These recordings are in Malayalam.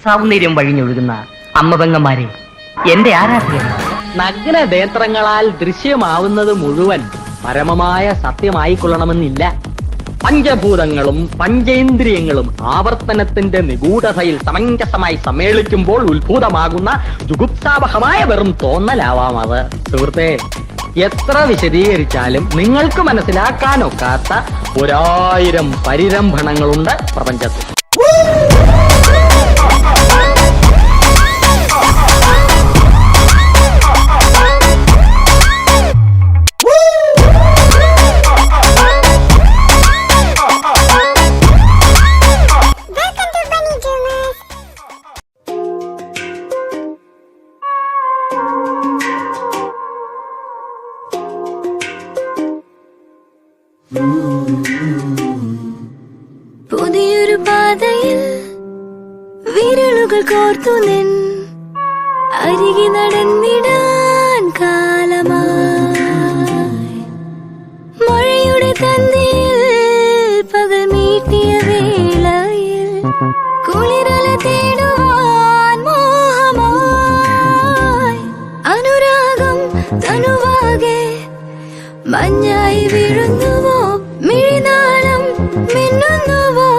സൗന്ദര്യം വഴിഞ്ഞൊഴുകുന്ന അമ്മപെങ്ങന്മാരെ, എന്റെ ആരാധ്യൻ. നഗ്ന നേത്രങ്ങളാൽ ദൃശ്യമാവുന്നത് മുഴുവൻ പരമമായ സത്യമായിക്കൊള്ളണമെന്നില്ല. പഞ്ചഭൂതങ്ങളും പഞ്ചേന്ദ്രിയങ്ങളും ആവർത്തനത്തിന്റെ നിഗൂഢതയിൽ സമഞ്ജസമായി സമ്മേളിക്കുമ്പോൾ ഉത്ഭൂതമാകുന്ന ജുഗുപ്സാവഹമായ വെറും തോന്നലാവാം അത്. സുഹൃത്തെ, എത്ര വിശദീകരിച്ചാലും നിങ്ങൾക്ക് മനസ്സിലാക്കാനൊക്കാത്ത 1000 പരിരംഭണങ്ങളുണ്ട് പ്രപഞ്ചത്തിൽ. പുതിയൊരു പാതയിൽ വിരലുകൾ കോർത്തു നിൻ അരികെ നടന്നിടാൻ കാലമായി. മഴയുടെ തന്നിൽ പകൽ മീട്ടിയ വേളയിൽ കുളിരല തേടുവാൻ മോഹമായി. അനുരാഗം തനുവാകെ മഞ്ഞായി വീഴുന്നുവോ, മിഴിനാളം മിന്നുന്നുവോ?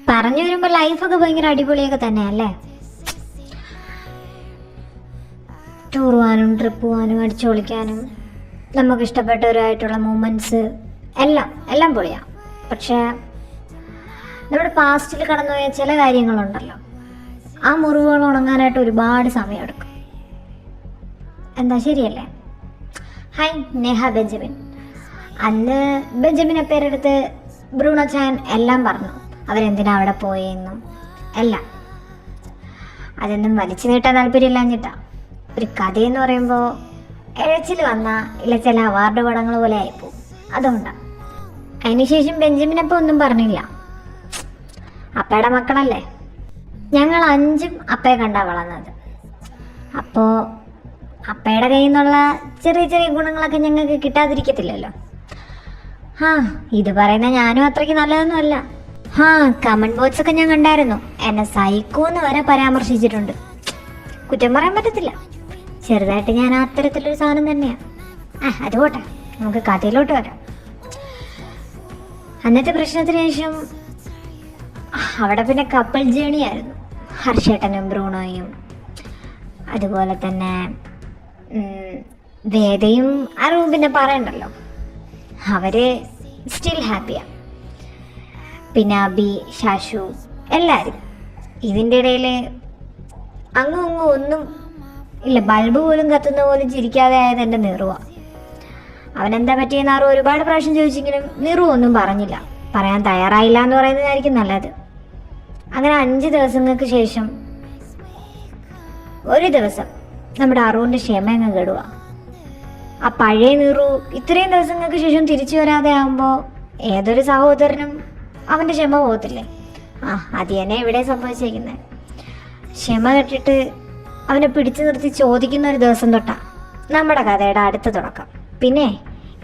പറഞ്ഞു വരുമ്പോ ലൈഫൊക്കെ ഭയങ്കര അടിപൊളിയൊക്കെ തന്നെയല്ലേ. ടൂർ പോകാനും ട്രിപ്പ് പോകാനും അടിച്ചു പൊളിക്കാനും നമുക്ക് ഇഷ്ടപ്പെട്ടവരായിട്ടുള്ള മൂമെന്റ്സ് എല്ലാം പൊളിയാ. പക്ഷെ നമ്മുടെ പാസ്റ്റിൽ കടന്നുപോയ ചില കാര്യങ്ങളുണ്ടല്ലോ, ആ മുറിവുകൾ ഉണങ്ങാനായിട്ട് ഒരുപാട് സമയമെടുക്കും. എന്താ, ശരിയല്ലേ? Hi, Neha Benjamin. അന്ന് ബെഞ്ചമിനെ പേരെടുത്ത് ബ്രൂണോ ചാൻ എല്ലാം പറഞ്ഞു, അവരെന്തിനാ അവിടെ പോയെന്നും എല്ലാം. അതൊന്നും വലിച്ചു നീട്ടാൻ താല്പര്യമില്ലാഞ്ഞിട്ടാ. ഒരു കഥയെന്ന് പറയുമ്പോൾ എഴച്ചിൽ വന്നാൽ ഇല്ല ചില അവാർഡ് പടങ്ങൾ പോലെ ആയിപ്പോവും, അതുകൊണ്ടാണ്. അതിനുശേഷം ബെഞ്ചമിനപ്പം ഒന്നും പറഞ്ഞില്ല. അപ്പയുടെ മക്കളല്ലേ, ഞങ്ങൾ 5 അപ്പയെ കണ്ടാ വളർന്നത്. അപ്പോൾ അപ്പയുടെ കയ്യിൽ നിന്നുള്ള ചെറിയ ചെറിയ ഗുണങ്ങളൊക്കെ ഞങ്ങൾക്ക് കിട്ടാതിരിക്കത്തില്ലല്ലോ. ഇത് പറയുന്ന ഞാനും അത്രയ്ക്ക് നല്ലതൊന്നും അല്ല. കമന്റ് ബോക്സ് ഒക്കെ ഞാൻ കണ്ടായിരുന്നു. എന്നെ സൈക്കോ എന്ന് വരെ പരാമർശിച്ചിട്ടുണ്ട്. കുറ്റം പറയാൻ പറ്റത്തില്ല, ചെറുതായിട്ട് ഞാൻ അത്തരത്തിലൊരു സാധനം തന്നെയാണ്. അത് പോട്ടെ, നമുക്ക് കഥയിലോട്ട് വരാം. അന്നത്തെ പ്രശ്നത്തിന് ശേഷം അവിടെ പിന്നെ കപ്പിൾ ജേണി ആയിരുന്നു. ഹർഷേട്ടനും ബ്രൂണോയും അതുപോലെ തന്നെ വേദയും അറിവും പിന്നെ പറയണ്ടല്ലോ, അവര് സ്റ്റിൽ ഹാപ്പിയാണ്. പിന്നെ അബി, ശാശു, എല്ലാവരും. ഇതിൻ്റെ ഇടയിൽ അങ്ങും ഒന്നും ഇല്ല, ബൾബ് പോലും കത്തുന്ന പോലും ചിരിക്കാതെ ആയത് എൻ്റെ നിറുവാ. അവനെന്താ പറ്റിയെന്ന് ആറും ഒരുപാട് പ്രാവശ്യം ചോദിച്ചെങ്കിലും നിറു ഒന്നും പറഞ്ഞില്ല, പറയാൻ തയ്യാറായില്ല എന്ന് പറയുന്നതായിരിക്കും നല്ലത്. അങ്ങനെ 5 ദിവസങ്ങൾക്ക് ശേഷം ഒരു ദിവസം നമ്മുടെ അറുവിൻ്റെ ക്ഷമ അങ്ങ് കെടുക. ആ പഴയ നിറു ഇത്രയും ദിവസങ്ങൾക്ക് ശേഷം തിരിച്ചു വരാതെ ആകുമ്പോൾ ഏതൊരു സഹോദരനും അവൻ്റെ ക്ഷമ പോകത്തില്ലേ? അത് തന്നെ ഇവിടെ സംഭവിച്ചിരിക്കുന്നത്. ക്ഷമ കെട്ടിട്ട് അവനെ പിടിച്ചു നിർത്തി ചോദിക്കുന്ന ഒരു ദിവസം തൊട്ടാ നമ്മുടെ കഥയുടെ അടുത്ത തുടക്കം. പിന്നെ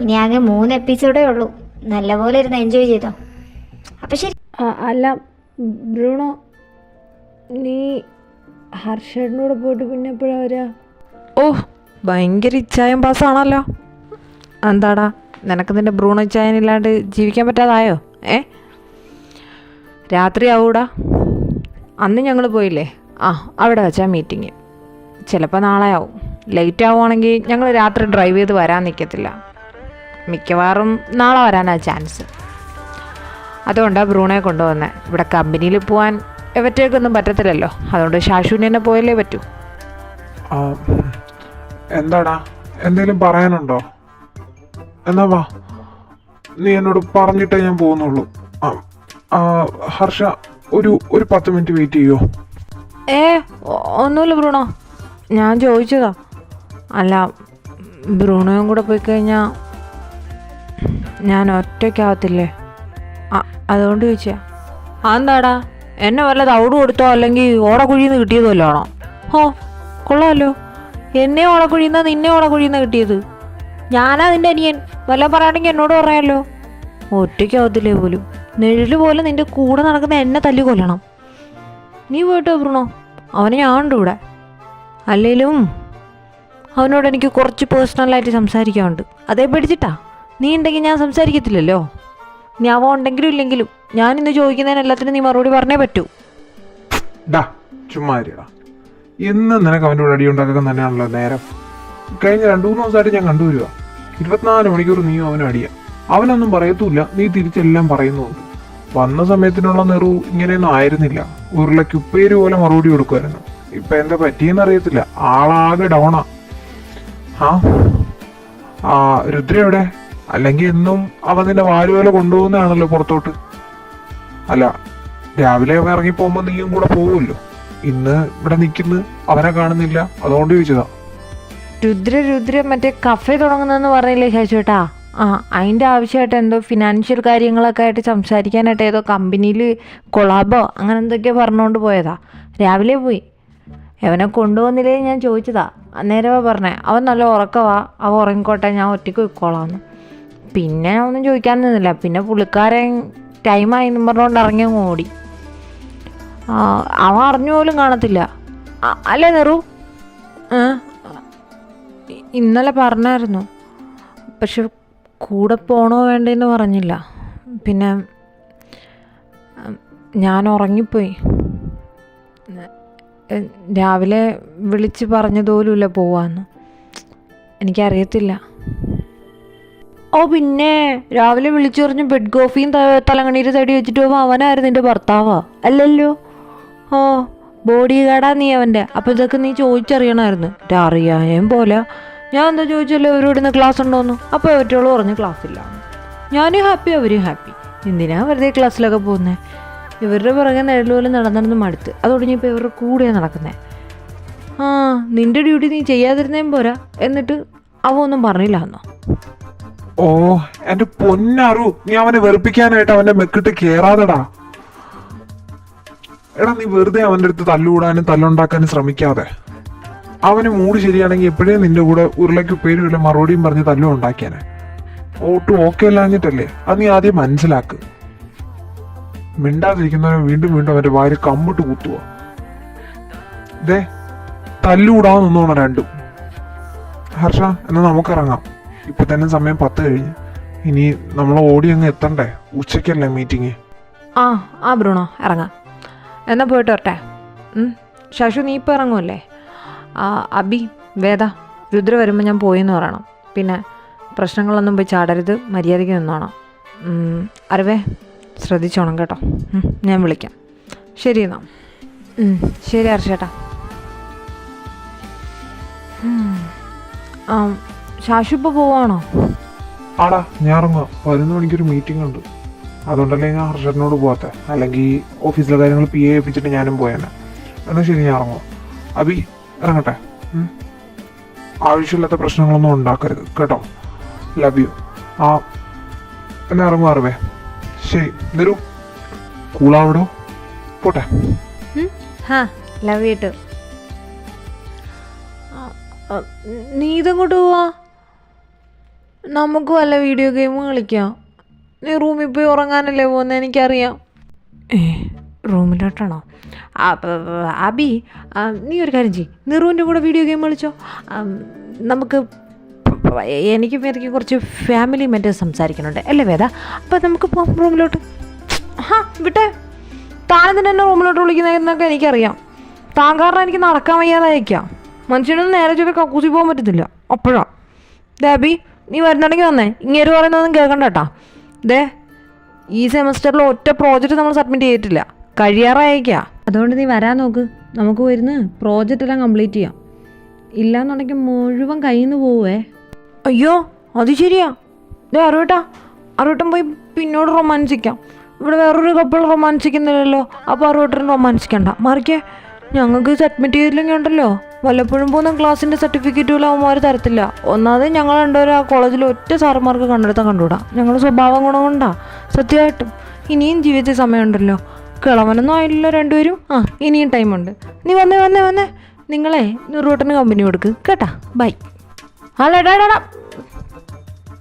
ഇനി ആകെ 3 എപ്പിസോഡേ ഉള്ളൂ. നല്ലപോലെ ഇരുന്ന് എൻജോയ് ചെയ്തോ. അപ്പം ശരി. അല്ല ബ്രൂണോ, നീ ഹർഷേട്ടനോട് പോയിട്ട് പിന്നെ എപ്പോഴാ വരാ? ഭയങ്കര ഇച്ഛായം പാസ്സാണല്ലോ. എന്താടാ, നിനക്ക് നിൻ്റെ ബ്രൂണോ ഇച്ഛായനില്ലാണ്ട് ജീവിക്കാൻ പറ്റാതായോ? രാത്രി ആവൂടാ. അന്ന് ഞങ്ങൾ പോയില്ലേ, അവിടെ വെച്ചാൽ മീറ്റിങ്. ചിലപ്പോൾ നാളെ ആവും. ലേറ്റ് ആവുകയാണെങ്കിൽ ഞങ്ങൾ രാത്രി ഡ്രൈവ് ചെയ്ത് വരാൻ നിൽക്കത്തില്ല. മിക്കവാറും നാളെ വരാനാണ് ചാൻസ്. അതുകൊണ്ടാണ് ബ്രൂണയെ കൊണ്ടുവന്നത്. ഇവിടെ കമ്പനിയിൽ പോകാൻ എവറ്റേക്കൊന്നും പറ്റത്തില്ലല്ലോ, അതുകൊണ്ട് ശാശുവിന് തന്നെ പോയല്ലേ പറ്റൂ. എന്താടാ, എന്തെങ്കിലും പറയാനുണ്ടോ? എന്നാ വാ, നീ എന്നോട് പറഞ്ഞിട്ടേ ഞാൻ പോകുന്നുള്ളൂ. ഹർഷ, ഒരു 10 മിനിറ്റ് വെയിറ്റ് ചെയ്യുമോ? ഒന്നുമില്ല ബ്രൂണോ, ഞാൻ ചോദിച്ചതാ. അല്ല, ബ്രൂണോയും കൂടെ പോയി കഴിഞ്ഞാൽ ഞാൻ ഒറ്റയ്ക്കാവത്തില്ലേ, അതുകൊണ്ട് ചോദിച്ചാ. അതെന്താടാ, എന്നെ വല്ല തവിട് കൊടുത്തോ അല്ലെങ്കിൽ ഓടക്കുഴിയിൽ നിന്ന് കിട്ടിയതോ അല്ലാണോ? കൊള്ളാമല്ലോ, എന്നെ ഓടക്കുഴിയിൽ നിന്ന് നിന്നെ ഓടക്കുഴിയിൽ നിന്ന് കിട്ടിയത്. ഞാനാ നിൻ്റെ അനിയൻ, വല്ല പറയുകയാണെങ്കിൽ എന്നോട് പറയാമല്ലോ. ഒറ്റയ്ക്കാവത്തില്ലേ പോലും, നിഴല് പോലെ നിൻ്റെ കൂടെ നടക്കുന്ന എന്നെ തല്ലി കൊല്ലണം. നീ പോയിട്ടോ ബ്രൂണോ, അവനെ ഞാനുണ്ട് ഇവിടെ. അല്ലെങ്കിലും അവനോട് എനിക്ക് കുറച്ച് പേഴ്സണലായിട്ട് സംസാരിക്കാനുണ്ട്. അതേ പേടിച്ചിട്ടാ. നീ ഉണ്ടെങ്കിൽ ഞാൻ സംസാരിക്കത്തില്ലല്ലോ. നീ അവൻ ഉണ്ടെങ്കിലും ഇല്ലെങ്കിലും ഞാൻ ഇന്ന് ചോദിക്കുന്നതിനെല്ലാത്തിനും നീ മറുപടി പറഞ്ഞേ പറ്റൂ. ചുമ്മാ എന്ന് നിനക്ക് അവൻ്റെ കൂടെ അടിയുണ്ടാക്കാൻ തന്നെയാണല്ലോ നേരം. കഴിഞ്ഞ 2-3 ദിവസമായിട്ട് ഞാൻ കണ്ടുവരിക. 24 മണിക്കൂർ നീയും അവനും അടിയാ. അവനൊന്നും പറയത്തുമില്ല, നീ തിരിച്ചെല്ലാം പറയുന്നുണ്ട്. വന്ന സമയത്തിനുള്ള നെറു ഇങ്ങനെയൊന്നും ആയിരുന്നില്ല. ഉരുളയ്ക്ക് ഉപ്പേര് പോലെ മറുപടി കൊടുക്കുമായിരുന്നു. ഇപ്പൊ എന്താ പറ്റിയെന്ന് അറിയത്തില്ല, ആളാകെ ഡൗണാ. രുദ്ര എവിടെ? അല്ലെങ്കിൽ എന്നും അവൻ നിന്നെ വാലുപോലെ കൊണ്ടുപോകുന്നതാണല്ലോ പുറത്തോട്ട്. അല്ല, രാവിലെ ഇറങ്ങി പോകുമ്പോ നീയും കൂടെ പോകുമല്ലോ. ഇന്ന് ഇവിടെ നിൽക്കുന്നു, അവനെ കാണുന്നില്ല, അതുകൊണ്ട് ചോദിച്ചതാ. രുദ്ര മറ്റേ കഫേ തുടങ്ങുന്നതെന്ന് പറഞ്ഞില്ലേ ശശിയേട്ടാ? അതിൻ്റെ ആവശ്യമായിട്ട് എന്തോ ഫിനാൻഷ്യൽ കാര്യങ്ങളൊക്കെ ആയിട്ട് സംസാരിക്കാനായിട്ട് ഏതോ കമ്പനിയിൽ കൊളാബോ അങ്ങനെ എന്തൊക്കെയോ പറഞ്ഞുകൊണ്ട് പോയതാ. രാവിലെ പോയി. അവനെ കൊണ്ടുപോകുന്നില്ലേ ഞാൻ ചോദിച്ചതാ. അന്നേരമാ പറഞ്ഞേ അവൻ നല്ല ഉറക്കവാ, അവൻ ഉറങ്ങിക്കോട്ടെ, ഞാൻ ഒറ്റയ്ക്ക് പോയിക്കോളാന്ന്. പിന്നെ ഒന്നും ചോദിക്കാൻ നിന്നില്ല. പിന്നെ പുള്ളിക്കാരൻ ടൈമായി എന്നും പറഞ്ഞുകൊണ്ട് ഇറങ്ങി അങ്ങ് ഓടി. അവൻ അറിഞ്ഞു പോലും കാണത്തില്ല. അല്ലേ നെറു? ഇന്നലെ പറഞ്ഞായിരുന്നു, പക്ഷെ കൂടെ പോണോ വേണ്ടെന്ന് പറഞ്ഞില്ല. പിന്നെ ഞാൻ ഉറങ്ങിപ്പോയി. രാവിലെ വിളിച്ച് പറഞ്ഞതുപോലുമില്ല പോവാന്ന്. എനിക്കറിയത്തില്ല. പിന്നെ രാവിലെ വിളിച്ചു പറഞ്ഞ് ബെഡ് കോഫിയും തലങ്ങണീര് തടി വെച്ചിട്ട് പോകുമ്പോൾ അവനായിരുന്നു നിൻ്റെ ഭർത്താവാ അല്ലല്ലോ? ബോഡി ഗാർഡാ നീ അവൻ്റെ. അപ്പോൾ ഇതൊക്കെ നീ ചോദിച്ചറിയണമായിരുന്നു. അറിയാനും പോലെ ഞാൻ എന്താ ചോദിച്ചല്ലോ അവരോട് ഇന്ന് ക്ലാസ് ഉണ്ടോന്ന്. അപ്പോൾ അവറ്റോളൂ പറഞ്ഞ് ക്ലാസ്സില്ല. ഞാനും ഹാപ്പി, അവരും ഹാപ്പി. എന്തിനാ വെറുതെ ക്ലാസ്സിലൊക്കെ പോകുന്നത്? ഇവരുടെ പുറകെ നിഴലുപോലും നടന്നിരുന്ന് മടുത്ത്. അതോടിഞ്ഞിപ്പോൾ ഇവരുടെ കൂടെയാണ് നടക്കുന്നത്. നിൻ്റെ ഡ്യൂട്ടി നീ ചെയ്യാതിരുന്നേം പോരാ, എന്നിട്ട് അവ ഒന്നും പറഞ്ഞില്ല എന്നോ? എന്റെ പൊന്നറു, നീ അവനെ വെറുപ്പിക്കാനായിട്ട് അവന്റെ മെക്കിട്ട് കേറാതെടാ. എടാ, നീ വെറുതെ അവന്റെ അടുത്ത് തല്ലുകൂടാനും തല്ലുണ്ടാക്കാനും ശ്രമിക്കാതെ. അവന് മൂഡ് ശരിയാണെങ്കിൽ എപ്പോഴേ നിന്റെ കൂടെ ഉരുളയ്ക്ക് പേര് വല്ല മറുപടിയും പറഞ്ഞ് തല്ലും ഉണ്ടാക്കിയാനെ. ഒട്ടും ഓക്കെ അല്ലാഞ്ഞിട്ടല്ലേ? അത് നീ ആദ്യം മനസ്സിലാക്ക്. മിണ്ടാതിരിക്കുന്നവനെ വീണ്ടും വീണ്ടും അവന്റെ വായിൽ കമ്പിട്ട് കുത്തുക. ഇതേ തല്ലുകൂടാൻ നിന്നോണം രണ്ടും. ഹർഷ, എന്നാ നമുക്കിറങ്ങാം. ഇപ്പൊ തന്നെ സമയം 10 കഴിഞ്ഞ്. ഇനി നമ്മൾ ഓടി അങ്ങ് എത്തണ്ടേ? ഉച്ചയ്ക്കല്ലേ മീറ്റിംഗ്? ബ്രൂണോ ഇറങ്ങാം. എന്നാ പോയിട്ട് വരട്ടെ. ശശു നീ ഇപ്പോൾ ഇറങ്ങുമല്ലേ? അബി, വേദ, രുദ്ര വരുമ്പോൾ ഞാൻ പോയെന്ന് പറയണം. പിന്നെ പ്രശ്നങ്ങളൊന്നും പോയി ചാടരുത്, മര്യാദയ്ക്ക് നിന്നോണം. അറിവേ, ശ്രദ്ധിച്ചോണം കേട്ടോ. ഞാൻ വിളിക്കാം. ശരി എന്നാ. ശരി ഹർഷേട്ടാ. ശാശു ഇപ്പോൾ പോവാണോ? ആടാ, ഞാൻ ഇറങ്ങുക. 11 മണിക്കൊരു മീറ്റിംഗ് ഉണ്ട്. അതുകൊണ്ടല്ലേ ഞാൻ ഹർഷനോട് പോകാത്ത. അല്ലെങ്കിൽ ഓഫീസിലെ കാര്യങ്ങൾ PA ഏൽപ്പിച്ചിട്ട് ഞാനും പോയേനെ. എന്നാൽ ശരി, ഞാൻ ഇറങ്ങുക. അബി, ഇറങ്ങട്ടെ. ആവശ്യമില്ലാത്ത പ്രശ്നങ്ങളൊന്നും ഉണ്ടാക്കരുത് കേട്ടോ. Love you. എന്നാ ഇറങ്ങുക അറിവേ. ശരി, നിരു കൂളാവിടോ. പോട്ടെ. Love you too. നീ ഇതങ്ങോട്ട് പോവാ? നമുക്ക് വല്ല വീഡിയോ ഗെയിം കളിക്കാം. നീ റൂമിൽ പോയി ഉറങ്ങാനല്ലേ പോകുന്നത്, എനിക്കറിയാം. റൂമിലോട്ടാണോ? അബി, നീ ഒരു കാര്യം ചെയ്യ്, നിറുവിൻ്റെ കൂടെ വീഡിയോ ഗെയിം കളിച്ചോ. നമുക്ക് എനിക്കും വേദയ്ക്കും കുറച്ച് ഫാമിലി മാറ്റേഴ്സ് സംസാരിക്കുന്നുണ്ട് അല്ലേ വേദ? അപ്പം നമുക്ക് പോകാം റൂമിലോട്ട്. വിട്ടേ, താനെന്തിന് എന്നെ റൂമിലോട്ട് വിളിക്കുന്നതെന്നൊക്കെ എനിക്കറിയാം. താൻ കാരണം എനിക്ക് നടക്കാൻ വയ്യാതായിരിക്കാം. മനുഷ്യനൊന്നും നേരെ ചൊവ്വേ കക്കൂസി പോകാൻ പറ്റത്തില്ല. അപ്പോഴാ അബി, നീ വരുന്നുണ്ടെങ്കിൽ വന്നേ. ഇങ്ങേര് പറയുന്നതൊന്നും കേൾക്കണ്ട കേട്ടാ. ഈ സെമസ്റ്ററിൽ ഒറ്റ പ്രോജക്റ്റ് നമ്മൾ സബ്മിറ്റ് ചെയ്തിട്ടില്ല, കഴിയാറായേക്കാ. അതുകൊണ്ട് നീ വരാൻ നോക്ക്. നമുക്ക് വരുന്ന പ്രോജക്റ്റ് എല്ലാം കംപ്ലീറ്റ് ചെയ്യാം. ഇല്ലാന്നുണ്ടെങ്കിൽ മുഴുവൻ കയ്യിൽ നിന്ന് പോവേ. അയ്യോ, അത് ശരിയാ. അറിവട്ടൻ പോയി പിന്നോട് റൊമാൻസിക്കാം. ഇവിടെ വേറൊരു കപ്പിൾ റൊമാൻസിക്കുന്നില്ലല്ലോ. അപ്പോൾ ആ റൂട്ടറിന് റൊമാൻസിക്കണ്ട. മറിക്കേ, ഞങ്ങൾക്ക് സബ്മിറ്റ് ചെയ്തില്ലെങ്കിൽ ഉണ്ടല്ലോ വല്ലപ്പോഴും പോകുന്ന ക്ലാസ്സിൻ്റെ സർട്ടിഫിക്കറ്റ് പോലും അവന്മാർ തരത്തില്ല. ഒന്നാമത് ഞങ്ങൾ രണ്ടുപേരും ആ കോളേജിൽ ഒറ്റ സാറുമാർക്ക് കണ്ടെടുത്താൽ കണ്ടുകൂടാ. ഞങ്ങൾ സ്വഭാവം ഗുണം കൊണ്ടാ സത്യമായിട്ടും. ഇനിയും ജീവിത സമയമുണ്ടല്ലോ. കിളവനൊന്നും ആയില്ലല്ലോ രണ്ടുപേരും. ഇനിയും ടൈമുണ്ട്. നീ വന്നേ നിങ്ങളെ റൂട്ടറിന് കമ്പനി കൊടുക്ക് കേട്ടാ. ബൈ. അല്ലടാ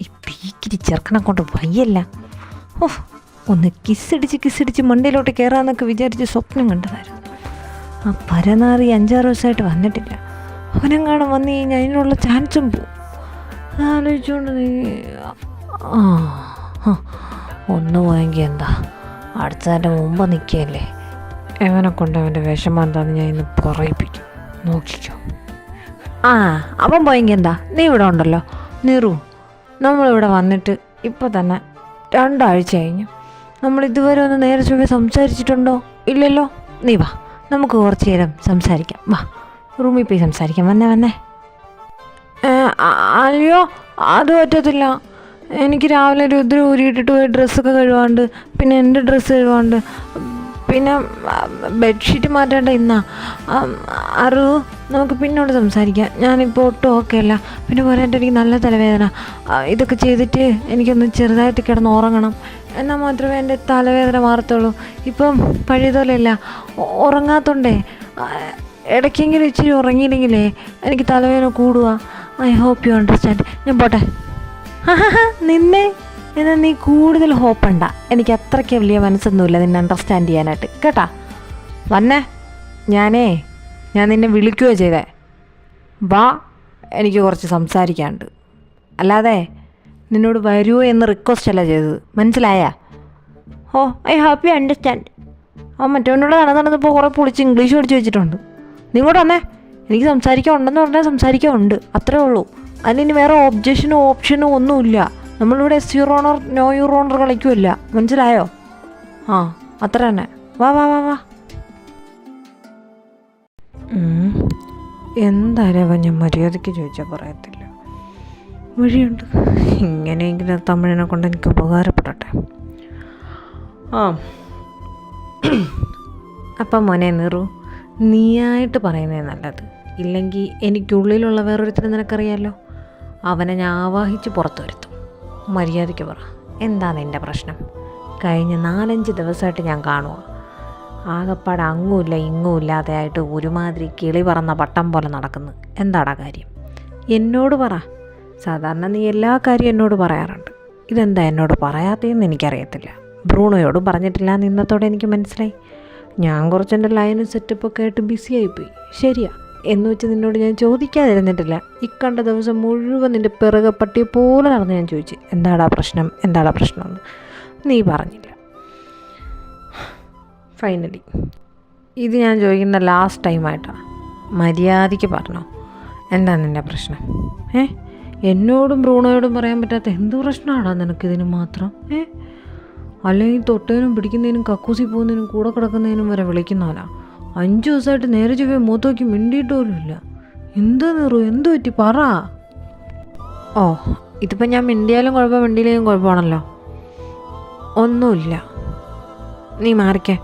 ഈ പീക്കിരി ചെറുക്കനെ കൊണ്ട് വയ്യല്ല. ഒന്ന് കിസ്സടിച്ച് മണ്ടയിലോട്ട് കയറാമെന്നൊക്കെ വിചാരിച്ച് സ്വപ്നം കണ്ടതായിരുന്നു. ആ പരനാറി 5-6 ദിവസമായിട്ട് വന്നിട്ടില്ല. അവനെങ്ങാനും വന്നു കഴിഞ്ഞാൽ അതിനുള്ള ചാൻസും പോവും. ആലോചിച്ചുകൊണ്ട് നീ ഒന്ന് പോയെങ്കിൽ എന്താ, അടുത്തതിൻ്റെ മുമ്പ് നിൽക്കുകയല്ലേ. അവനെ കൊണ്ട് അവൻ്റെ വിഷമം എന്താണെന്ന് ഞാൻ ഇന്ന് പറയിപ്പിക്കും. നോക്കിക്കോ. അവൻ പോയെങ്കിൽ എന്താ, നീ ഇവിടെ ഉണ്ടല്ലോ. നിറു, നമ്മളിവിടെ വന്നിട്ട് ഇപ്പം തന്നെ 2 ആഴ്ച കഴിഞ്ഞു. നമ്മൾ ഇതുവരെ ഒന്ന് നേരെ ചൊവ്വേ സംസാരിച്ചിട്ടുണ്ടോ? ഇല്ലല്ലോ. നീ വാ, നമുക്ക് കുറച്ച് നേരം സംസാരിക്കാം. വാ, റൂമിൽ പോയി സംസാരിക്കാം. വന്നേ. അയ്യോ, അത് പറ്റത്തില്ല. എനിക്ക് രാവിലെ രുദ്ര ഊരിയിട്ടിട്ട് പോയി ഡ്രസ്സൊക്കെ കഴുകാണ്ട്, പിന്നെ എൻ്റെ ഡ്രസ്സ് കഴുകാണ്ട്, പിന്നെ ബെഡ്ഷീറ്റ് മാറ്റേണ്ട ഇന്നാ. അറു, നമുക്ക് പിന്നോട് സംസാരിക്കാം. ഞാനിപ്പോൾ ഒട്ടും ഓക്കെ അല്ല. പിന്നെ പോരായിട്ട് എനിക്ക് നല്ല തലവേദന. ഇതൊക്കെ ചെയ്തിട്ട് എനിക്കൊന്ന് ചെറുതായിട്ട് കിടന്ന് ഉറങ്ങണം. എന്നാൽ മാത്രമേ എൻ്റെ തലവേദന മാറത്തുള്ളൂ. ഇപ്പം പഴയതുപോലെയല്ല, ഉറങ്ങാത്തോണ്ടേ. ഇടയ്ക്കെങ്കിലും ഇച്ചിരി ഉറങ്ങിയില്ലെങ്കിലേ എനിക്ക് തലവേദന കൂടുക. I hope you understand. ഞാൻ പോട്ടെ. നിന്നെ എന്നാൽ നീ കൂടുതൽ ഹോപ്പണ്ട. എനിക്ക് അത്രയ്ക്ക് വലിയ മനസ്സൊന്നുമില്ല നിന്നെ അണ്ടർസ്റ്റാൻഡ് ചെയ്യാനായിട്ട് കേട്ടാ. വന്നേ, ഞാൻ നിന്നെ വിളിക്കുകയോ ചെയ്തേ. വാ, എനിക്ക് കുറച്ച് സംസാരിക്കാനുണ്ട്. അല്ലാതെ നിന്നോട് വരുമോ എന്ന് റിക്വസ്റ്റ് അല്ല ചെയ്തത്, മനസ്സിലായാ? I happy understand. മറ്റവനോട് നടന്നപ്പോൾ കുറേ പൊളിച്ച് ഇംഗ്ലീഷ് പഠിച്ച് വെച്ചിട്ടുണ്ട്. നീ ഇങ്ങോട്ട് വന്നേ. എനിക്ക് സംസാരിക്കാൻ ഉണ്ടെന്ന് പറഞ്ഞാൽ സംസാരിക്കാൻ ഉണ്ട്, അത്രേ ഉള്ളൂ. അതിന് വേറെ ഒബ്ജക്ഷനോ ഓപ്ഷനോ ഒന്നുമില്ല. നമ്മളിവിടെ yes your honour no your honour കളിക്കുമല്ല, മനസ്സിലായോ? അത്ര തന്നെ. വാ. എന്തായാലും ഞാൻ മര്യാദയ്ക്ക് ചോദിച്ചാൽ പറയത്തില്ല. വഴിയുണ്ട്. ഇങ്ങനെയെങ്കിലും തമിഴിനെ കൊണ്ട് എനിക്ക് ഉപകാരപ്പെടട്ടെ. അപ്പം മോനെ നിറു, നീയായിട്ട് പറയുന്നേ നല്ലത്. ഇല്ലെങ്കിൽ എനിക്കുള്ളിലുള്ള വേറൊരുത്തരും നിനക്കറിയാമല്ലോ, അവനെ ഞാൻ ആവാഹിച്ച് പുറത്തു വരുത്തും. മര്യാദയ്ക്ക് പറ, എന്താ നിൻ്റെ പ്രശ്നം? കഴിഞ്ഞ 4-5 ദിവസമായിട്ട് ഞാൻ കാണുക. ആകപ്പാട് അങ്ങുമില്ല ഇങ്ങുമില്ലാതെ ആയിട്ട് ഒരുമാതിരി കിളി പറന്ന പട്ടം പോലെ നടക്കുന്നു. എന്താടാ കാര്യം? എന്നോട് പറ. സാധാരണ നീ എല്ലാ കാര്യവും എന്നോട് പറയാറുണ്ട്. ഇതെന്താ എന്നോട് പറയാത്തതെന്ന് എനിക്കറിയത്തില്ല. ബ്രൂണോയോടും പറഞ്ഞിട്ടില്ല എന്ന് ഇന്നത്തോടെ എനിക്ക് മനസ്സിലായി. ഞാൻ കുറച്ചെൻ്റെ ലൈനും സെറ്റപ്പൊക്കെ ആയിട്ട് ബിസി ആയിപ്പോയി. ശരിയാ, എന്ന് വെച്ച് നിന്നോട് ഞാൻ ചോദിക്കാതിരുന്നിട്ടില്ല. ഇക്കണ്ട ദിവസം മുഴുവൻ നിൻ്റെ പിറകെ പട്ടിയെ പോലെ നടന്ന് ഞാൻ ചോദിച്ചു, എന്താടാ പ്രശ്നം എന്ന്. നീ പറഞ്ഞില്ല. ഫൈനലി ഇത് ഞാൻ ചോദിക്കുന്ന ലാസ്റ്റ് ടൈമായിട്ടാണ്. മര്യാദയ്ക്ക് പറഞ്ഞോ, എന്താ നിൻ്റെ പ്രശ്നം? എന്നോടും ബ്രൂണോയോടും പറയാൻ പറ്റാത്ത എന്ത് പ്രശ്നമാണോ നിനക്കിതിന് മാത്രം? അല്ലെങ്കിൽ തൊട്ടതിനും പിടിക്കുന്നതിനും കക്കൂസി പോകുന്നതിനും കൂടെ കിടക്കുന്നതിനും വരെ വിളിക്കുന്നവനാ. 5 ദിവസമായിട്ട് നേരെ ചൊവ്വേ മൂത്തോക്കി മിണ്ടിയിട്ട് പോലുമില്ല. എന്താ നിറു, എന്ത് പറ്റി പറ. ഇതിപ്പോൾ ഞാൻ മിണ്ടിയാലും കുഴപ്പം മിണ്ടിയില്ലെങ്കിലും കുഴപ്പമാണല്ലോ. ഒന്നുമില്ല, നീ മാറിക്കേ.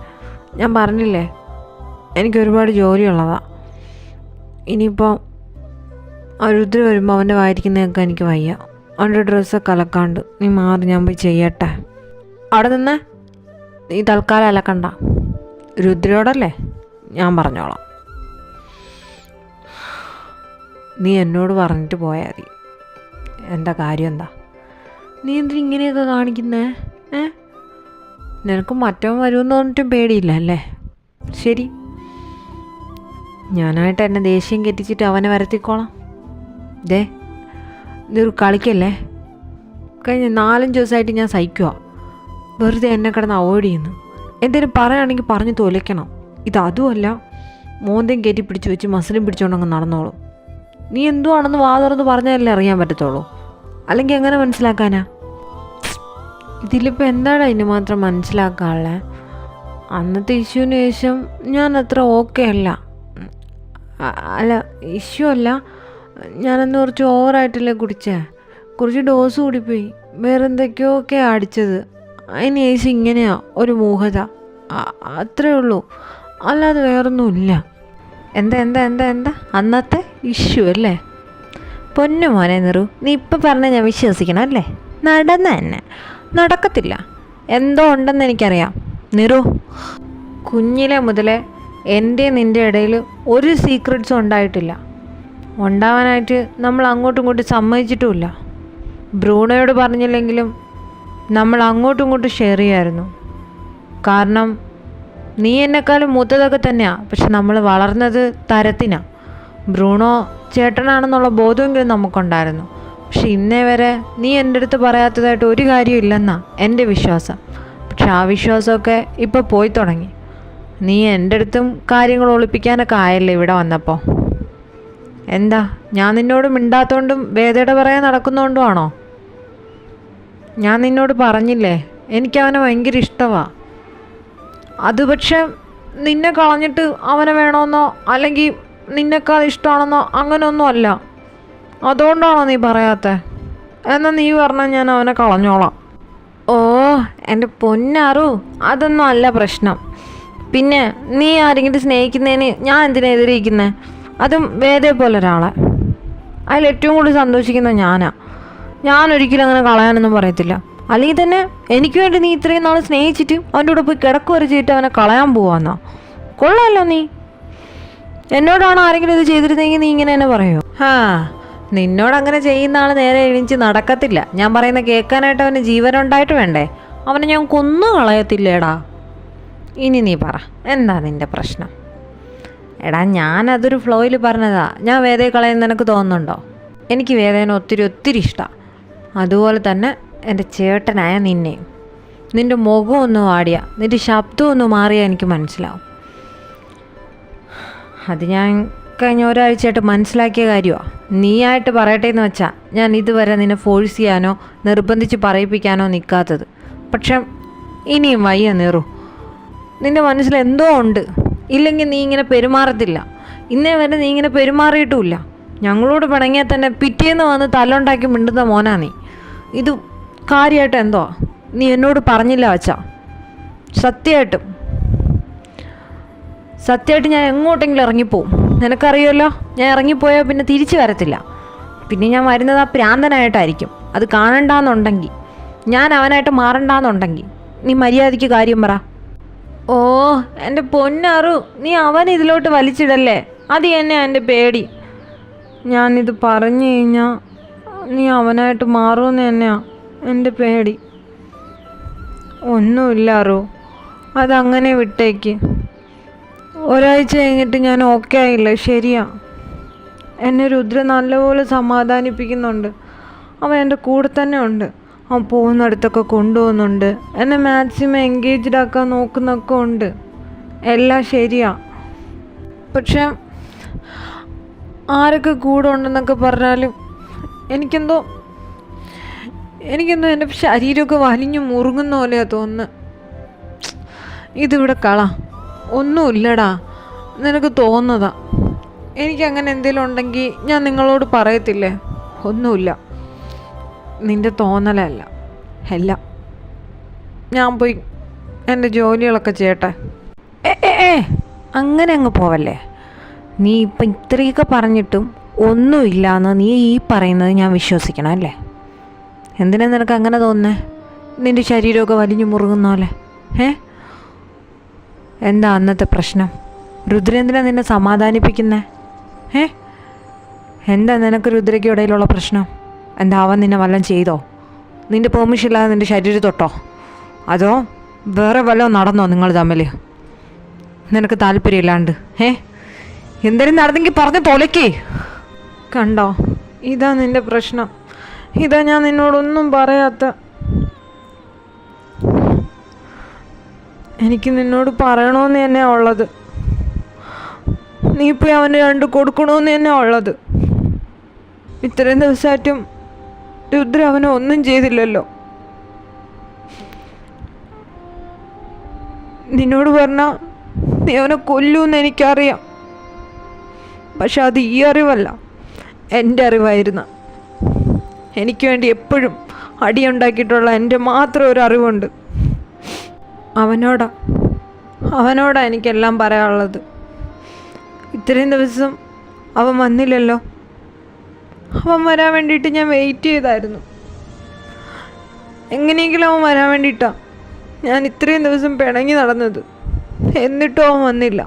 ഞാൻ പറഞ്ഞില്ലേ എനിക്കൊരുപാട് ജോലിയുള്ളതാ. ഇനിയിപ്പോൾ രുദ്ര വരുമ്പോൾ അവൻ്റെ വായിരിക്കുന്നതൊക്കെ എനിക്ക് വയ്യ. അവൻ്റെ ഡ്രസ്സൊക്കെ അലക്കാണ്ട്. നീ മാറി, ഞാൻ പോയി ചെയ്യട്ടെ. അവിടെ നിന്ന് നീ തൽക്കാലം അലക്കണ്ട. രുദ്രയോടല്ലേ, ഞാൻ പറഞ്ഞോളാം. നീ എന്നോട് പറഞ്ഞിട്ട് പോയാൽ മതി. എന്താ കാര്യം? എന്താ നീ എന്തിനാ ഇങ്ങനെയൊക്കെ കാണിക്കുന്നേ? നിനക്ക് മറ്റവൻ വരുമെന്ന് പറഞ്ഞിട്ടും പേടിയില്ല അല്ലേ? ശരി, ഞാനായിട്ട് എന്നെ ദേഷ്യം കെട്ടിച്ചിട്ട് അവനെ വരത്തിക്കോളാം. ഇതൊരു കളിക്കല്ലേ. കഴിഞ്ഞ 4-5 ദിവസമായിട്ട് ഞാൻ സഹിക്കുക. വെറുതെ എന്നെ കിടന്ന് അവോയ്ഡ് ചെയ്യുന്നു. എന്തെങ്കിലും പറയുകയാണെങ്കിൽ പറഞ്ഞ് തൊലയ്ക്കണം. ഇതതുമല്ല, മോന്തയും കയറ്റി പിടിച്ച് വെച്ച് മസിലും പിടിച്ചോണ്ടങ്ങ് നടന്നോളൂ. നീ എന്തുവാണെന്ന് വാതുറന്ന് പറഞ്ഞാലല്ലേ അറിയാൻ പറ്റത്തുള്ളൂ. അല്ലെങ്കിൽ എങ്ങനെ മനസ്സിലാക്കാനാ? ഇതിലിപ്പോൾ എന്താണ് അതിന് മാത്രം മനസ്സിലാക്കാനുള്ളത്? അന്നത്തെ ഇഷ്യൂവിന് ശേഷം ഞാൻ അത്ര ഓക്കെ അല്ല. ഇഷ്യൂ അല്ല, ഞാനന്ന് കുറച്ച് ഓവറായിട്ടല്ലേ കുടിച്ചേ. കുറച്ച് ഡോസ് കൂടിപ്പോയി. വേറെ എന്തൊക്കെയൊക്കെ അടിച്ചത്. അതിന് ചേച്ചി ഇങ്ങനെയാ ഒരു മൂഹത, അത്രേ ഉള്ളൂ, അല്ലാതെ വേറൊന്നുമില്ല. എന്താ എന്താ എന്താ എന്താ അന്നത്തെ ഇഷ്യൂ അല്ലേ? പൊന്നു മോനെ നിറു, നീ ഇപ്പം പറഞ്ഞ ഞാൻ വിശ്വസിക്കണം അല്ലേ? നടന്ന തന്നെ നടക്കത്തില്ല, എന്തോ ഉണ്ടെന്ന് എനിക്കറിയാം. നിറു, കുഞ്ഞിലെ മുതലേ എൻ്റെ നിൻ്റെ ഇടയിൽ ഒരു സീക്രട്സും ഉണ്ടായിട്ടില്ല. ഉണ്ടാവാനായിട്ട് നമ്മൾ അങ്ങോട്ടും ഇങ്ങോട്ടും സമ്മതിച്ചിട്ടുമില്ല. ബ്രൂണോയോട് പറഞ്ഞില്ലെങ്കിലും നമ്മൾ അങ്ങോട്ടും ഇങ്ങോട്ടും ഷെയർ ചെയ്യായിരുന്നു. കാരണം നീ എന്നെക്കാളും മൂത്തതൊക്കെ തന്നെയാണ്, പക്ഷെ നമ്മൾ വളർന്നത് തരത്തിനാണ്. ബ്രൂണോ ചേട്ടനാണെന്നുള്ള ബോധമെങ്കിലും നമുക്കുണ്ടായിരുന്നു. പക്ഷെ ഇന്നേ വരെ നീ എൻ്റെ അടുത്ത് പറയാത്തതായിട്ട് ഒരു കാര്യമില്ലെന്നാണ് എൻ്റെ വിശ്വാസം. പക്ഷെ ആ വിശ്വാസമൊക്കെ ഇപ്പോൾ പോയി തുടങ്ങി. നീ എൻ്റെ അടുത്തും കാര്യങ്ങൾ ഒളിപ്പിക്കാനൊക്കെ ആയല്ലേ ഇവിടെ വന്നപ്പോൾ. എന്താ, ഞാൻ നിന്നോട് മിണ്ടാത്തോണ്ടും വേദയുടെ പറയാൻ നടക്കുന്നതുകൊണ്ടും ആണോ? ഞാൻ നിന്നോട് പറഞ്ഞില്ലേ എനിക്കവനെ ഭയങ്കര ഇഷ്ടമാണ്. അത് പക്ഷെ നിന്നെ കളഞ്ഞിട്ട് അവനെ വേണമെന്നോ അല്ലെങ്കിൽ നിന്നെക്കാൾ ഇഷ്ടമാണെന്നോ അങ്ങനെയൊന്നും അല്ല. അതുകൊണ്ടാണോ നീ പറയാത്തത്? എന്നാൽ നീ പറഞ്ഞാൽ ഞാൻ അവനെ കളഞ്ഞോളാം. ഓ എൻ്റെ പൊന്നാറു, അതൊന്നും അല്ല പ്രശ്നം. പിന്നെ നീ ആരെങ്കിലും സ്നേഹിക്കുന്നതിന് ഞാൻ എന്തിനാ എതിരിക്കുന്നത്? അതും വേദയെ പോലെ ഒരാളെ. അതിലേറ്റവും കൂടുതൽ സന്തോഷിക്കുന്നത് ഞാനൊരിക്കലും അങ്ങനെ കളയാനൊന്നും പറയത്തില്ല. അല്ലെങ്കിൽ തന്നെ എനിക്ക് വേണ്ടി നീ ഇത്രയും നാൾ സ്നേഹിച്ചിട്ട് അവൻ്റെ കൂടെ പോയി കിടക്ക് വരെ ചെയ്തിട്ട് അവനെ കളയാൻ പോവാന്നോ? കൊള്ളാമല്ലോ നീ. എന്നോടാണ് ആരെങ്കിലും ഇത് ചെയ്തിരുന്നെങ്കിൽ നീ ഇങ്ങനെ തന്നെ പറയുമോ? നിന്നോടങ്ങനെ ചെയ്യുന്ന ആൾ നേരെ എഴുന്നിച്ച് നടക്കത്തില്ല. ഞാൻ പറയുന്ന കേൾക്കാനായിട്ട് അവന് ജീവനുണ്ടായിട്ട് വേണ്ടേ? അവനെ ഞാൻ കൊന്നു കളയത്തില്ലേടാ. ഇനി നീ പറ, എന്താ നിൻ്റെ പ്രശ്നം? എടാ, ഞാനതൊരു ഫ്ലോയിൽ പറഞ്ഞതാ. ഞാൻ വേദയെ കളയുന്ന നിനക്ക് തോന്നുന്നുണ്ടോ? എനിക്ക് വേദേനെ ഒത്തിരി ഇഷ്ടമാണ്. അതുപോലെ തന്നെ എൻ്റെ ചേട്ടനായ നിന്നെയും. നിൻ്റെ മുഖം ഒന്ന് വാടിയ, നിൻ്റെ ശബ്ദം ഒന്ന് മാറിയാൽ എനിക്ക് മനസ്സിലാവും. അത് ഞാൻ കഴിഞ്ഞ ഒരാഴ്ചയായിട്ട് മനസ്സിലാക്കിയ കാര്യമാണ്. നീയായിട്ട് പറയട്ടെ എന്ന് വെച്ചാൽ ഞാൻ ഇതുവരെ നിന്നെ ഫോഴ്സ് ചെയ്യാനോ നിർബന്ധിച്ച് പറയിപ്പിക്കാനോ നിൽക്കാത്തത്. പക്ഷെ ഇനിയും വയ്യ നിറു. നിൻ്റെ മനസ്സിൽ എന്തോ ഉണ്ട്. ഇല്ലെങ്കിൽ നീ ഇങ്ങനെ പെരുമാറത്തില്ല. ഇന്നേ വരെ നീ ഇങ്ങനെ പെരുമാറിയിട്ടുമില്ല. ഞങ്ങളോട് പിണങ്ങിയാൽ തന്നെ പിറ്റേന്ന് വന്ന് തല്ലുണ്ടാക്കി മിണ്ടുന്ന മോനാ നീ. ഇത് കാര്യമായിട്ട് എന്തോ നീ എന്നോട് പറഞ്ഞില്ല വച്ചാ. സത്യമായിട്ട് ഞാൻ എങ്ങോട്ടെങ്കിലും ഇറങ്ങിപ്പോവും. നിനക്കറിയുമല്ലോ, ഞാൻ ഇറങ്ങിപ്പോയാൽ പിന്നെ തിരിച്ചു വരത്തില്ല. പിന്നെ ഞാൻ വരുന്നത് ആ പ്രാന്തനായിട്ടായിരിക്കും. അത് കാണണ്ടെന്നുണ്ടെങ്കിൽ, ഞാൻ അവനായിട്ട് മാറണ്ടെന്നുണ്ടെങ്കിൽ നീ മര്യാദയ്ക്ക് കാര്യം പറ. ഓ എൻ്റെ പൊന്നാറു, നീ അവൻ ഇതിലോട്ട് വലിച്ചിടല്ലേ. അത് തന്നെയാണ് എൻ്റെ പേടി. ഞാനിത് പറഞ്ഞു കഴിഞ്ഞാൽ നീ അവനായിട്ട് മാറുമെന്ന് തന്നെയാണ് എൻ്റെ പേടി. ഒന്നുമില്ല അറു, അതങ്ങനെ വിട്ടേക്ക്. ഒരാഴ്ച കഴിഞ്ഞിട്ട് ഞാൻ ഓക്കെ ആയില്ല, ശരിയാ. എന്നെ രുദ്ര നല്ലപോലെ സമാധാനിപ്പിക്കുന്നുണ്ട്. അവൻ എൻ്റെ കൂടെ തന്നെ ഉണ്ട്. അവൻ പോകുന്നിടത്തൊക്കെ കൊണ്ടുപോകുന്നുണ്ട്. എന്നെ മാക്സിമം എൻഗേജ്ഡ് ആക്കാൻ നോക്കുന്നൊക്കെ ഉണ്ട്. എല്ലാം ശരിയാ. പക്ഷെ ആരൊക്കെ കൂടെ ഉണ്ടെന്നൊക്കെ പറഞ്ഞാലും എനിക്കെന്തോ എൻ്റെ ശരീരമൊക്കെ വലിഞ്ഞു മുറുങ്ങുന്ന പോലെയാണ് തോന്നുന്നത്. ഇതിവിടെ കള ഒന്നുമില്ലടാ, നിനക്ക് തോന്നുന്നതാ. എനിക്കങ്ങനെ എന്തെങ്കിലും ഉണ്ടെങ്കിൽ ഞാൻ നിങ്ങളോട് പറയത്തില്ലേ? ഒന്നുമില്ല, നിൻ്റെ തോന്നലല്ല എല്ലാം. ഞാൻ പോയി എൻ്റെ ജോലികളൊക്കെ ചെയ്യട്ടെ. അങ്ങനെ അങ്ങ് പോവല്ലേ. നീ ഇപ്പം ഇത്രയൊക്കെ പറഞ്ഞിട്ടും ഒന്നുമില്ലാന്ന് നീ ഈ പറയുന്നത് ഞാൻ വിശ്വസിക്കണം അല്ലേ? എന്തിനാ നിനക്ക് അങ്ങനെ തോന്നുന്നേ? നിൻ്റെ ശരീരമൊക്കെ വലിഞ്ഞു മുറുകുന്ന പോലെ. എന്താ അന്നത്തെ പ്രശ്നം? രുദ്രേന്ദ്രനെ നിന്നെ സമാധാനിപ്പിക്കുന്നേ? എന്താ നിനക്ക് രുദ്രയ്ക്ക് ഇടയിലുള്ള പ്രശ്നം? എന്താ അവൻ നിന്നെ വല്ലതും ചെയ്തോ? നിൻ്റെ പെർമിഷൻ ഇല്ലാതെ നിൻ്റെ ശരീരം തൊട്ടോ? അതോ വേറെ വല്ലതും നടന്നോ നിങ്ങൾ തമ്മിൽ? നിനക്ക് താല്പര്യമില്ലാണ്ട് എന്തെങ്കിലും നടന്നെങ്കിൽ പറഞ്ഞ് തൊലക്കേ. കണ്ടോ, ഇതാ നിൻ്റെ പ്രശ്നം. ഇതാ ഞാൻ നിന്നോടൊന്നും പറയാത്ത. എനിക്ക് നിന്നോട് പറയണമെന്ന് തന്നെയാണ് ഉള്ളത്. നീ പോയി അവന് 2 കൊടുക്കണമെന്ന് തന്നെയാണ് ഉള്ളത്. ഇത്രയും ദിവസമായിട്ടും രുദ്ര അവനെ ഒന്നും ചെയ്തില്ലല്ലോ. നിന്നോട് പറഞ്ഞാൽ നീ അവനെ കൊല്ലൂന്ന് എനിക്കറിയാം. പക്ഷെ അത് ഈ അറിവല്ല, എൻ്റെ അറിവായിരുന്നു. എനിക്ക് വേണ്ടി എപ്പോഴും അടിയുണ്ടാക്കിയിട്ടുള്ള എൻ്റെ മാത്രം ഒരു അറിവുണ്ട്. അവനോടാ എനിക്കെല്ലാം പറയാനുള്ളത്. ഇത്രയും ദിവസം അവൻ വന്നില്ലല്ലോ. അവൻ വരാൻ വേണ്ടിയിട്ട് ഞാൻ വെയിറ്റ് ചെയ്തായിരുന്നു. എങ്ങനെയെങ്കിലും അവൻ വരാൻ വേണ്ടിയിട്ടാണ് ഞാൻ ഇത്രയും ദിവസം പിണങ്ങി നടന്നത്. എന്നിട്ടും അവൻ വന്നില്ല.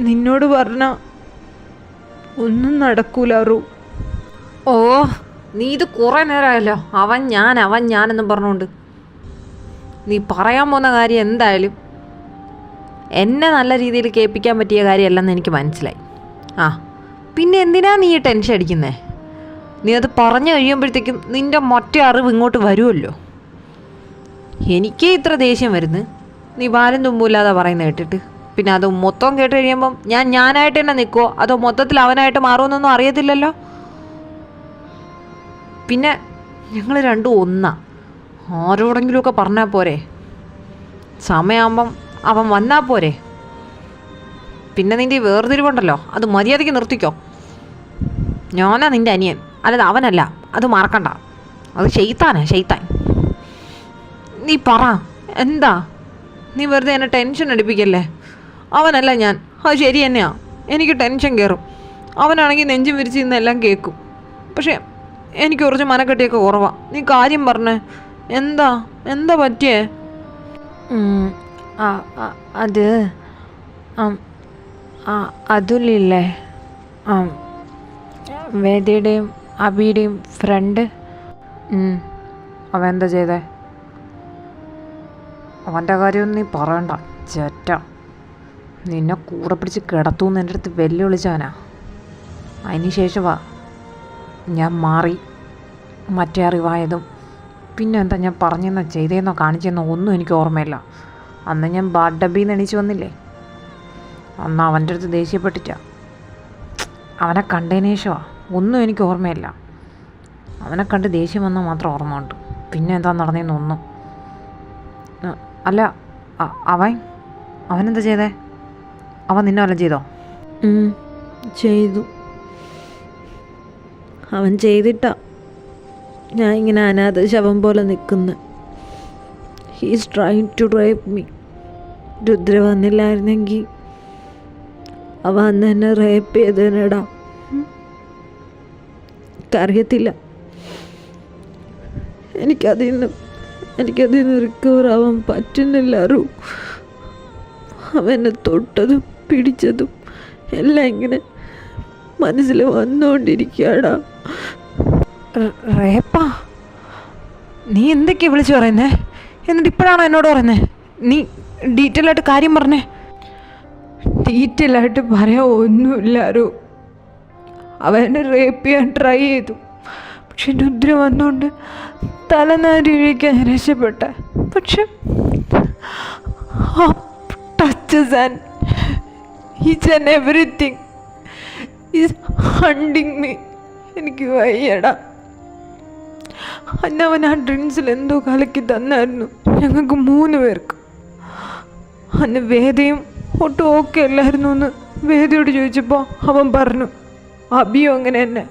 നിന്നോട് പറഞ്ഞ ഒന്നും നടക്കൂല റൂ. ഓ, നീ ഇത് കുറേ നേരമായല്ലോ അവൻ ഞാനെന്നും പറഞ്ഞുകൊണ്ട്. നീ പറയാൻ പോകുന്ന കാര്യം എന്തായാലും എന്നെ നല്ല രീതിയിൽ കേൾപ്പിക്കാൻ പറ്റിയ കാര്യമല്ലെന്ന് എനിക്ക് മനസ്സിലായി. പിന്നെ എന്തിനാ നീ ടെൻഷൻ അടിക്കുന്നേ? നീ അത് പറഞ്ഞു കഴിയുമ്പോഴത്തേക്കും നിൻ്റെ മറ്റേ അറിവ് ഇങ്ങോട്ട് വരുമല്ലോ. എനിക്കേ ഇത്ര ദേഷ്യം വരുന്നു നീ പാലും തുമ്പില്ലാതെ പറയുന്നത് കേട്ടിട്ട്. പിന്നെ അത് മൊത്തം കേട്ട് കഴിയുമ്പം ഞാനായിട്ട് തന്നെ നിൽക്കുമോ അതോ മൊത്തത്തിൽ അവനായിട്ട് മാറുമെന്നൊന്നും അറിയത്തില്ലല്ലോ. പിന്നെ ഞങ്ങൾ രണ്ടും ഒന്നാ. ആരോടെങ്കിലുമൊക്കെ പറഞ്ഞാൽ പോരെ? സമയമാകുമ്പം അവൻ വന്നാൽ പോരെ? പിന്നെ നിൻ്റെ ഈ വേർതിരിവുണ്ടല്ലോ അത് മര്യാദയ്ക്ക് നിർത്തിക്കോ. ഞാനാ നിൻ്റെ അനിയൻ, അല്ലാതെ അവനല്ല. അത് മറക്കണ്ട. അത് ശൈത്താൻ. നീ പറ എന്താ? നീ വെറുതെ എന്നെ ടെൻഷൻ അടിപ്പിക്കല്ലേ. അവനല്ല ഞാൻ. അത് ശരി തന്നെയാ, എനിക്ക് ടെൻഷൻ കയറും. അവനാണെങ്കിൽ നെഞ്ചും വിരിച്ച് ഇന്നെല്ലാം കേൾക്കും. പക്ഷേ എനിക്ക് കുറച്ച് മനക്കെട്ടിയൊക്കെ കുറവാ. നീ കാര്യം പറഞ്ഞേ, എന്താ പറ്റിയേ? അത് അതുലില്ലേ, വേദിയുടെയും അബിയുടെയും ഫ്രണ്ട്. അവൻ എന്താ ചെയ്തേ? അവൻ്റെ കാര്യമൊന്നും നീ പറയണ്ട. ചേറ്റ നിന്നെ കൂടെ പിടിച്ച് കിടത്തൂന്ന് എൻ്റെ അടുത്ത് വെല്ലുവിളിച്ചവനാ. അതിന് ശേഷമാ ഞാൻ മാറി മറ്റേ അറിവായതും. പിന്നെ എന്താ ഞാൻ പറഞ്ഞെന്നോ ചെയ്തേന്നോ കാണിച്ചെന്നോ ഒന്നും എനിക്ക് ഓർമ്മയില്ല. അന്ന് ഞാൻ ബാഡ് ഡബ്ബിന്ന് എണീച്ച് വന്നില്ലേ, അന്ന് അവൻ്റെ അടുത്ത് ദേഷ്യപ്പെട്ടിട്ടാ. അവനെ കണ്ടതിന് ശേഷമാണ് ഒന്നും എനിക്ക് ഓർമ്മയില്ല. അവനെ കണ്ട് ദേഷ്യം വന്നാൽ മാത്രം ഓർമ്മ ഉണ്ട്. പിന്നെ എന്താ നടന്നതെന്നൊന്നും. അല്ല, അവനെന്താ ചെയ്തേ? അവൻ നിന്നെ വല്ലതും ചെയ്തോ? ചെയ്തു. അവൻ ചെയ്തിട്ടാ ഞാൻ ഇങ്ങനെ അനാഥ ശവം പോലെ നിൽക്കുന്നു. He's trying to rape me. Rudra വന്നില്ലായിരുന്നെങ്കിൽ അവ അന്ന് എന്നെ റേപ്പ് ചെയ്തേനെടാ. എനിക്കറിയത്തില്ല. എനിക്കതിൽ നിന്ന് റിക്കവർ ആവാൻ പറ്റുന്നില്ല റൂ. അവനെ തൊട്ടതും പിടിച്ചതും എല്ലാം ഇങ്ങനെ മനസ്സിൽ വന്നുകൊണ്ടിരിക്കുകയാടാ. റേപ്പാ? നീ എന്തൊക്കെയാ വിളിച്ചു പറയുന്നേ? എന്നിട്ട് ഇപ്പോഴാണോ എന്നോട് പറയുന്നേ? നീ ഡീറ്റെയിൽ ആയിട്ട് കാര്യം പറഞ്ഞേ. ഡീറ്റെയിൽ ആയിട്ട് പറയാൻ ഒന്നുമില്ലാരോ. അവനെ റേപ്പ് ചെയ്യാൻ ട്രൈ ചെയ്തു. പക്ഷെ രുദ്ര വന്നുകൊണ്ട് തലനാരി ഒഴിക്കാൻ രക്ഷപ്പെട്ട. പക്ഷെ touches and each and everything is hunting me. എനിക്ക് വയ്യടാ. അന്ന് അവൻ ആ ഡ്രിങ്ക്സിൽ എന്തോ കലക്കി തന്നായിരുന്നു ഞങ്ങൾക്ക് 3 പേർക്ക്. അന്ന് വേദയും ഒട്ടും ഓക്കെ അല്ലായിരുന്നു എന്ന് വേദയോട് ചോദിച്ചപ്പോൾ അവൻ പറഞ്ഞു അബിയും അങ്ങനെ തന്നെ.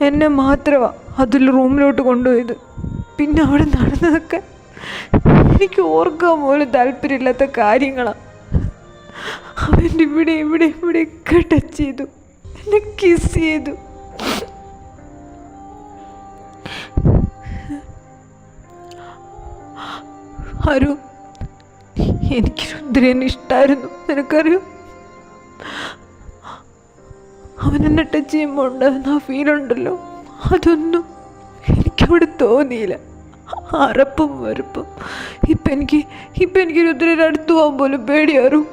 എന്നെ മാത്രമാണ് അതിൽ റൂമിലോട്ട് കൊണ്ടുപോയത്. പിന്നെ അവിടെ നടന്നതൊക്കെ എനിക്ക് ഓർക്കാൻ പോലും താല്പര്യമില്ലാത്ത കാര്യങ്ങളാണ്. അവൻ്റെ ഇവിടെയൊക്കെ ടച്ച് ചെയ്തു, എന്നെ കിസ് ചെയ്തു. ആരോ എനിക്ക് രുദ്രനെ ഇഷ്ടമായിരുന്നു, നിനക്കറിയോ? അവനെന്നെ ടച്ച് ചെയ്യുമ്പോൾ ഉണ്ടാകുന്ന ആ ഫീലുണ്ടല്ലോ, അതൊന്നും എനിക്കവിടെ തോന്നിയില്ല. അറപ്പും വെറുപ്പും. ഇപ്പം എനിക്ക് രുദ്രയുടെ അടുത്ത് പോകാൻ പോലും പേടിയാറും.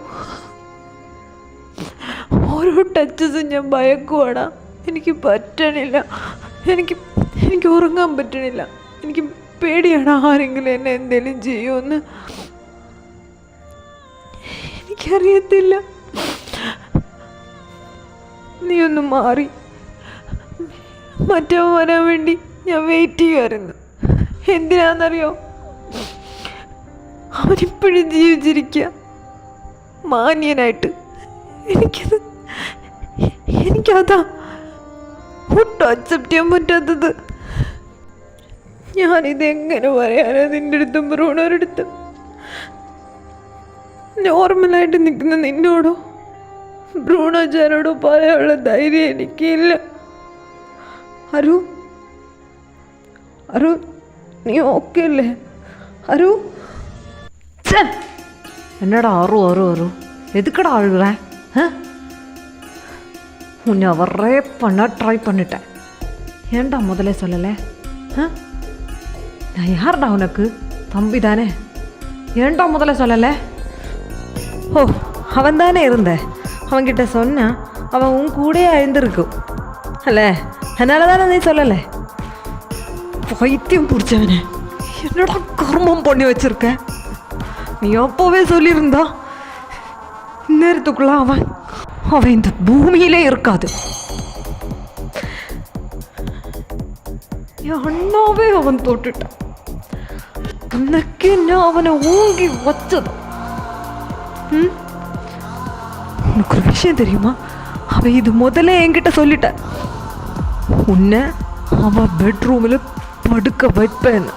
ഓരോ ടച്ചസും ഞാൻ ഭയക്കുവാടാ. എനിക്ക് പറ്റണില്ല. എനിക്ക് ഉറങ്ങാൻ പറ്റണില്ല. എനിക്ക് പേടിയാണ് ആരെങ്കിലും എന്നെ എന്തെങ്കിലും ചെയ്യുമെന്ന്. എനിക്കറിയത്തില്ല. നീ ഒന്ന് മാറി. മറ്റവൻ വരാൻ വേണ്ടി ഞാൻ വെയിറ്റ് ചെയ്യുമായിരുന്നു. എന്തിനാണെന്നറിയോ? അവനിപ്പോഴും ജീവിച്ചിരിക്കുക മാന്യനായിട്ട്. എനിക്കതാ ഒട്ടും അക്സെപ്റ്റ് ചെയ്യാൻ പറ്റാത്തത്. ഞാനിതെങ്ങനെ പറയാനാ നിൻ്റെ അടുത്തും ബ്രൂണോരടുത്തും? നോർമലായിട്ട് നിൽക്കുന്ന നിന്നോടോ ബ്രൂണോച്ചാനോടോ പറയാനുള്ള ധൈര്യം എനിക്കില്ല. അരു അരു നീ ഓക്കെ അല്ലേ അരു? என்னடா அரு அரு அரு எதுக்கடா அழுகுறேன்? உன்னை அவரே பண்ண ட்ரை பண்ணிட்டேன். ஏன்டா முதல்ல சொல்லலை? நான் யார்டா உனக்கு? தம்பி தானே? ஏன்டா முதல்ல சொல்லலை? ஓ, அவன் தானே இருந்த. அவன்கிட்ட சொன்னா அவன் உன் கூடயே அழுந்திருக்கும் அல்ல, அதனால தானே நீ சொல்லலை? பைத்தியம் பிடிச்சவனே, என்னடா கர்மம் பண்ணி வச்சிருக்க? நீ அப்போவே சொல்லியிருந்தா இந்நேரத்துக்குள்ள அவன் இந்த பூமியிலே இருக்காது. என் அண்ணாவே அவன் தொட்டுட்டான். அன்னைக்கு நான் அவனை ஊங்கி வச்சது. உனக்கு ஒரு விஷயம் தெரியுமா? அவன் இது முதல்ல என்கிட்ட சொல்லிட்ட. உன்னை அவன் பெட்ரூமில் படுக்க வைப்பேன்னு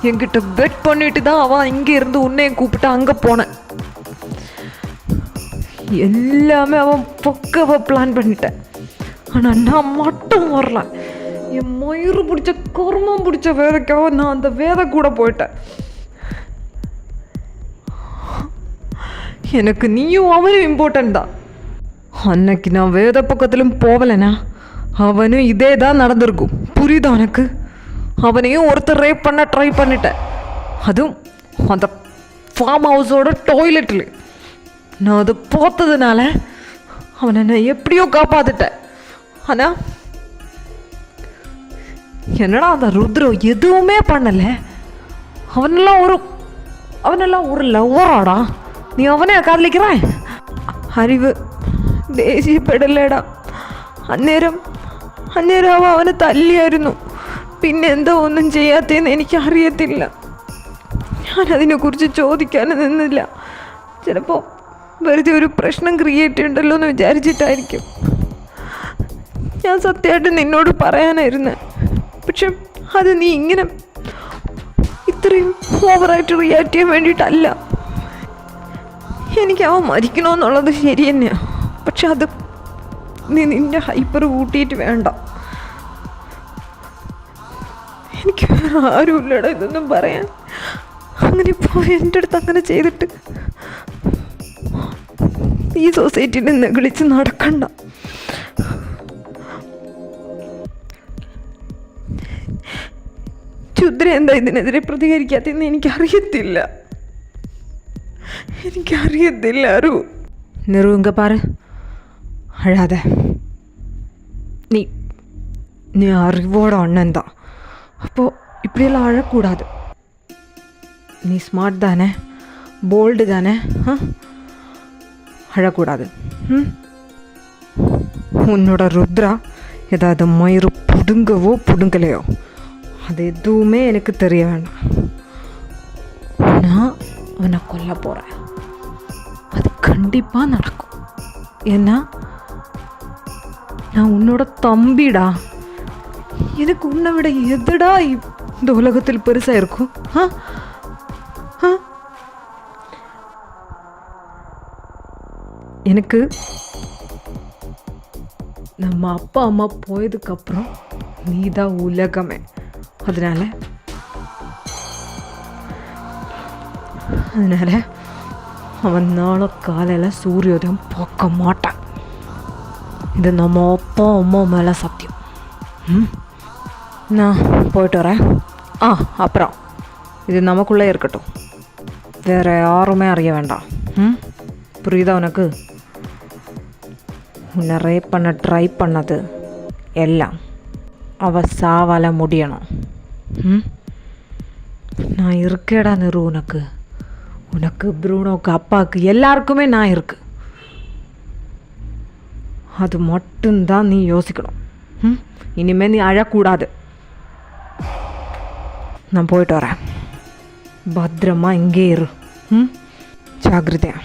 என்கிட்ட பெட் பண்ணிட்டு தான் அவன் இங்கே இருந்து உன்னையும் கூப்பிட்டு அங்கே போனேன். எல்லாமே அவன் பக்கவா பிளான் பண்ணிட்டேன். ஆனால் நான் மட்டும் வரல. என் மயிறு பிடிச்ச கர்மம் பிடிச்ச வேலைக்காக நான் அந்த வேலை கூட போயிட்டேன். எனக்கு நீயும் அவனும் இம்பார்ட்டன்ட் தான். அன்னைக்கு நான் வேத பக்கத்திலும் போகலைனா அவனும் இதே தான் நடந்திருக்கும். புரியுதா உனக்கு? அவனையும் ஒருத்தர் ரேப் பண்ண ட்ரை பண்ணிட்டேன். அதுவும் அந்த ஃபார்ம் ஹவுஸோட டாய்லெட்டில். நான் அதை பார்த்ததுனால அவனை நான் எப்படியோ காப்பாற்றிட்டேன். ஆனால் என்னடா அந்த ருத்ரம் எதுவுமே பண்ணலை. அவனெல்லாம் ஒரு லவ்வராடா. നീ അവനെ കാതലിക്കറേ? അറിവ് ദേഷ്യപ്പെടല്ലേടാ. അന്നേരം അവനെ തല്ലിയായിരുന്നു. പിന്നെ എന്താ ഒന്നും ചെയ്യാത്തതെന്ന് എനിക്കറിയത്തില്ല. ഞാനതിനെക്കുറിച്ച് ചോദിക്കാൻ നിന്നില്ല. ചിലപ്പോൾ വെറുതെ ഒരു പ്രശ്നം ക്രിയേറ്റ് ചെയ്യണ്ടല്ലോ എന്ന് വിചാരിച്ചിട്ടായിരിക്കും. ഞാൻ സത്യമായിട്ട് നിന്നോട് പറയാനായിരുന്നു. പക്ഷെ അത് നീ ഇങ്ങനെ ഇത്രയും ഓവറായിട്ട് റിയാക്ട് ചെയ്യാൻ വേണ്ടിയിട്ടല്ല. എനിക്ക് അവൻ മരിക്കണമെന്നുള്ളത് ശരി തന്നെയാണ്. പക്ഷെ അത് നീ നിൻ്റെ ഹൈപ്പർ കൂട്ടിയിട്ട് വേണ്ട. എനിക്ക് ആരുമില്ലടാ ഇതൊന്നും പറയാൻ. അങ്ങനെ ഇപ്പോൾ എൻ്റെ അടുത്ത് അങ്ങനെ ചെയ്തിട്ട് ഈ സൊസൈറ്റിയിൽ നിന്ന് വിളിച്ച് നടക്കണ്ട. ക്ഷുദ്ര എന്താ ഇതിനെതിരെ പ്രതികരിക്കാത്തെന്ന് എനിക്കറിയത്തില്ല. അരു. நிறுவுங்க பாரு, அழாத. நீ அறிவோட அண்ணன் தான். அப்போ இப்படியெல்லாம் அழக்கூடாது. நீ ஸ்மார்ட் தானே, போல்டு தானே, அழக்கூடாது. உன்னோட ருத்ரா ஏதாவது மயிறு புடுங்கவோ புடுங்கலையோ அது எதுவுமே எனக்கு தெரிய வேண்டாம். நான் அவனை கொல்ல போகிறேன். அது கண்டிப்பாக நடக்கும். ஏன்னா நான் உன்னோட தம்பிடா. எனக்கு உன்னை விட எதுடா இந்த உலகத்தில் பெருசாக இருக்கும்? எனக்கு நம்ம அப்பா அம்மா போயதுக்கப்புறம் நீ தான் உலகமே. அதனால அவன் நாளை காலையில் சூரியோதயம் பார்க்க மாட்டான். இது நம்ம அப்பா அம்மா மேலே சத்தியம். நான் போயிட்டு வரேன். அப்புறம் இது நமக்குள்ளே இருக்கட்டும், வேறு யாருமே அறிய வேண்டாம். புரியுதா உனக்கு? உன்னை ரேப் பண்ண ட்ரை பண்ணது எல்லாம் அவள் சாவால முடியணும். நான் இருக்கேடா நிறு. உனக்கு ப்ரூனோக்கு அப்பாவுக்கு எல்லாருக்குமே நான் இருக்கு. அது மட்டும்தான் நீ யோசிக்கணும். இனிமேல் நீ அழக்கூடாது. நான் போயிட்டு வரேன். பத்திரமா இங்கே இரு. ஜாக்கிரதையா.